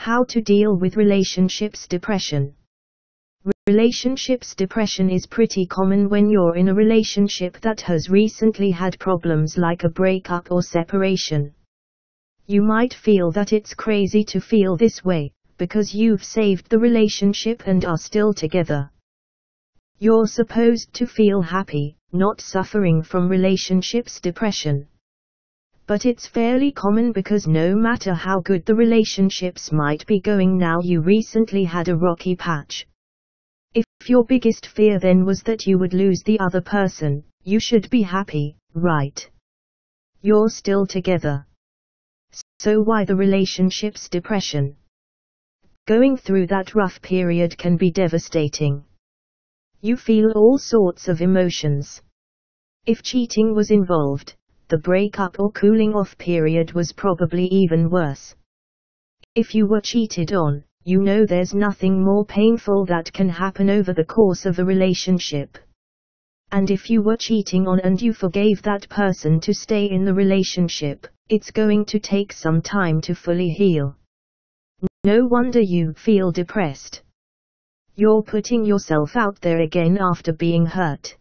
How to deal with relationships depression. Relationships depression is pretty common when you're in a relationship that has recently had problems like a breakup or separation. You might feel that it's crazy to feel this way, because you've saved the relationship and are still together. You're supposed to feel happy, not suffering from relationships depression. But it's fairly common because no matter how good the relationships might be going now, you recently had a rocky patch. If your biggest fear then was that you would lose the other person, you should be happy, right? You're still together. So why the relationships depression? Going through that rough period can be devastating. You feel all sorts of emotions. If cheating was involved, the breakup or cooling off period was probably even worse. If you were cheated on, you know there's nothing more painful that can happen over the course of a relationship. And if you were cheating on and you forgave that person to stay in the relationship, it's going to take some time to fully heal. No wonder you feel depressed. You're putting yourself out there again after being hurt.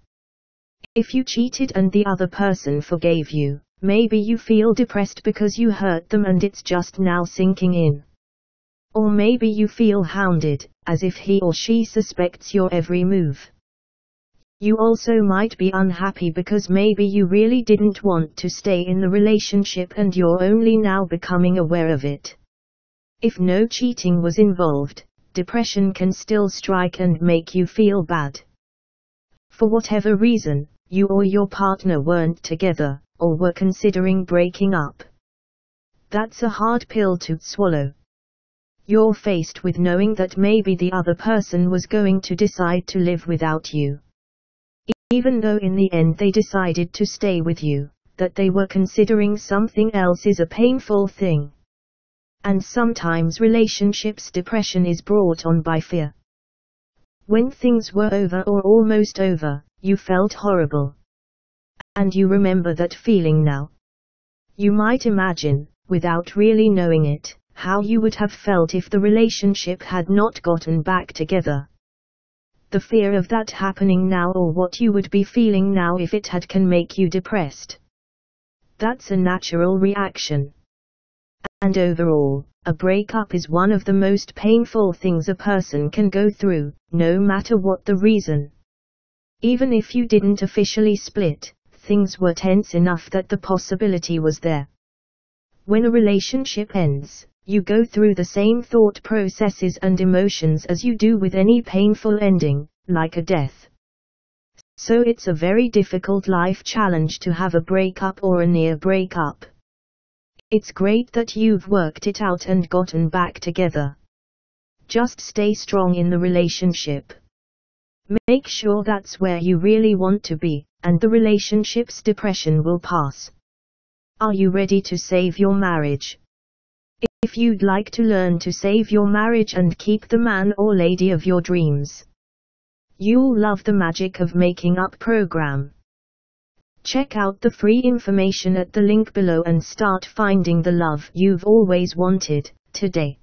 If you cheated and the other person forgave you, maybe you feel depressed because you hurt them and it's just now sinking in. Or maybe you feel hounded, as if he or she suspects your every move. You also might be unhappy because maybe you really didn't want to stay in the relationship and you're only now becoming aware of it. If no cheating was involved, depression can still strike and make you feel bad. For whatever reason, you or your partner weren't together, or were considering breaking up. That's a hard pill to swallow. You're faced with knowing that maybe the other person was going to decide to live without you. Even though in the end they decided to stay with you, that they were considering something else is a painful thing. And sometimes relationships depression is brought on by fear. When things were over or almost over, you felt horrible. And you remember that feeling now. You might imagine, without really knowing it, how you would have felt if the relationship had not gotten back together. The fear of that happening now, or what you would be feeling now if it had, can make you depressed. That's a natural reaction. And overall, a breakup is one of the most painful things a person can go through, no matter what the reason. Even if you didn't officially split, things were tense enough that the possibility was there. When a relationship ends, you go through the same thought processes and emotions as you do with any painful ending, like a death. So it's a very difficult life challenge to have a breakup or a near breakup. It's great that you've worked it out and gotten back together. Just stay strong in the relationship. Make sure that's where you really want to be, and the relationship's depression will pass. Are you ready to save your marriage? If you'd like to learn to save your marriage and keep the man or lady of your dreams, you'll love the Magic of Making Up program. Check out the free information at the link below and start finding the love you've always wanted today.